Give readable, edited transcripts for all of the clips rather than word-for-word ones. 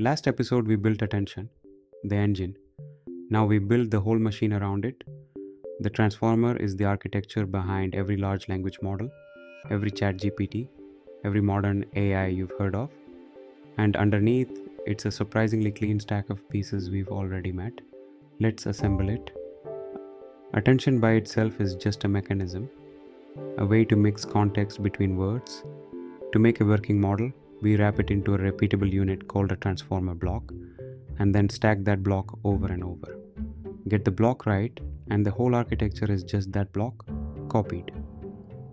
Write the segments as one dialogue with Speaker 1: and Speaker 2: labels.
Speaker 1: Last episode we built attention, the engine. Now we build the whole machine around it. The transformer is the architecture behind every large language model, every ChatGPT, every modern AI you've heard of. And underneath, it's a surprisingly clean stack of pieces we've already met. Let's assemble it. Attention by itself is just a mechanism, a way to mix context between words. To make a working model, we wrap it into a repeatable unit called a transformer block, and then stack that block over and over. Get the block right, and the whole architecture is just that block copied.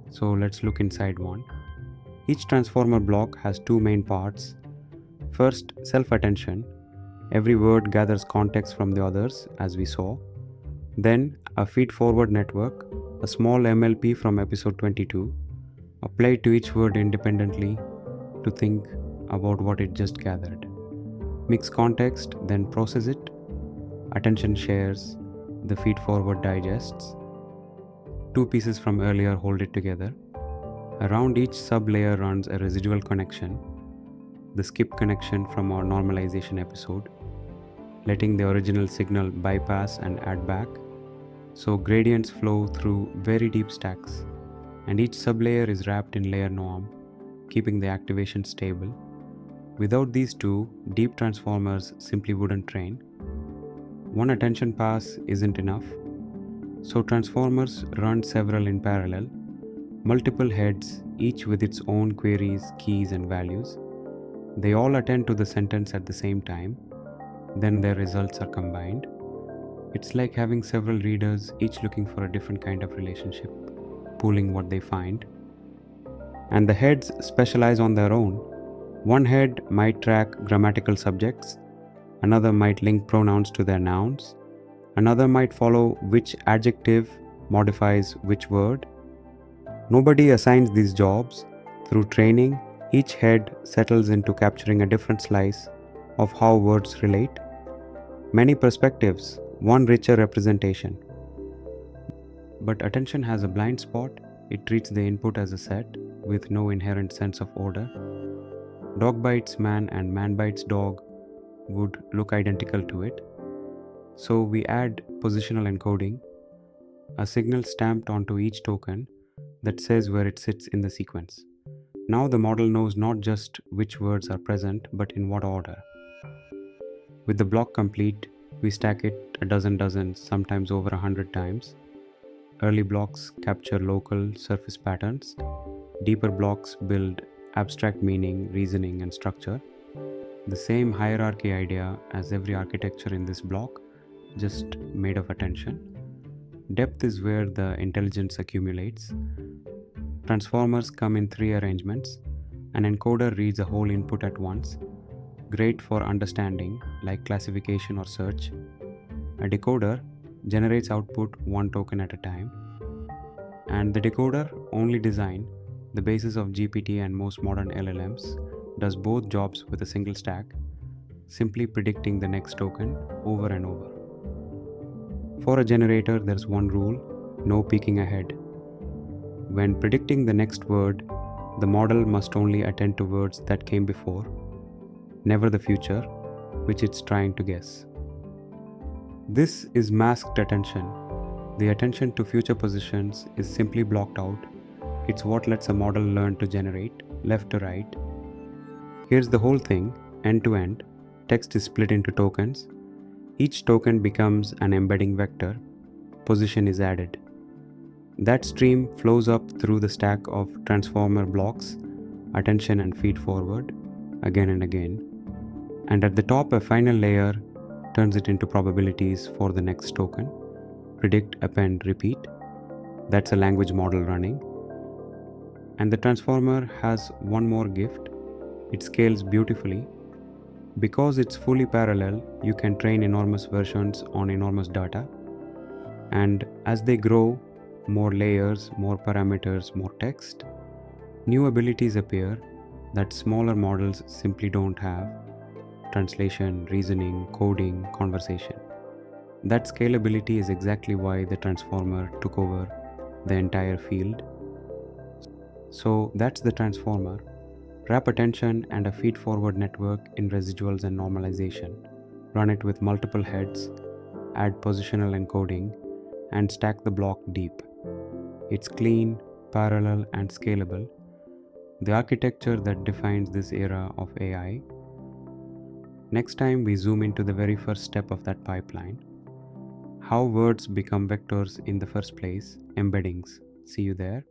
Speaker 1: So let's look inside one. Each transformer block has two main parts. First, self-attention. Every word gathers context from the others, as we saw. Then, a feed-forward network, a small MLP from episode 22, applied to each word independently to think about what it just gathered. Mix context, then process it. Attention shares, the feed-forward digests. Two pieces from earlier hold it together. Around each sub-layer runs a residual connection, the skip connection from our normalization episode, letting the original signal bypass and add back. So gradients flow through very deep stacks, and each sublayer is wrapped in layer norm, keeping the activation stable. Without these two, deep transformers simply wouldn't train. One attention pass isn't enough, so transformers run several in parallel, multiple heads, each with its own queries, keys, and values. They all attend to the sentence at the same time, then their results are combined. It's like having several readers, each looking for a different kind of relationship, pooling what they find. And the heads specialize on their own. One head might track grammatical subjects, another might link pronouns to their nouns, another might follow which adjective modifies which word. Nobody assigns these jobs. Through training, each head settles into capturing a different slice of how words relate. Many perspectives, one richer representation. But attention has a blind spot. It treats the input as a set with no inherent sense of order. Dog bites man and man bites dog would look identical to it. So we add positional encoding, a signal stamped onto each token that says where it sits in the sequence. Now the model knows not just which words are present, but in what order. With the block complete, we stack it a dozen, sometimes over 100 times. Early blocks capture local surface patterns. Deeper blocks build abstract meaning, reasoning, and structure. The same hierarchy idea as every architecture in this block, just made of attention. Depth is where the intelligence accumulates. Transformers come in three arrangements. An encoder reads a whole input at once, great for understanding, like classification or search. A decoder generates output one token at a time. And the decoder, only design, the basis of GPT and most modern LLMs, does both jobs with a single stack, simply predicting the next token over and over. For a generator, there's one rule: no peeking ahead. When predicting the next word, the model must only attend to words that came before, never the future, which it's trying to guess. This is masked attention. The attention to future positions is simply blocked out. It's what lets a model learn to generate, left to right. Here's the whole thing, end to end. Text is split into tokens. Each token becomes an embedding vector. Position is added. That stream flows up through the stack of transformer blocks, attention and feed forward, again and again. And at the top, a final layer turns it into probabilities for the next token. Predict, append, repeat. That's a language model running. And the transformer has one more gift. It scales beautifully. Because it's fully parallel, you can train enormous versions on enormous data. And as they grow, more layers, more parameters, more text, new abilities appear that smaller models simply don't have: translation, reasoning, coding, conversation. That scalability is exactly why the transformer took over the entire field. So that's the transformer. Wrap attention and a feed-forward network in residuals and normalization. Run it with multiple heads, add positional encoding, and stack the block deep. It's clean, parallel, and scalable, the architecture that defines this era of AI. Next time, we zoom into the very first step of that pipeline, how words become vectors in the first place, embeddings. See you there.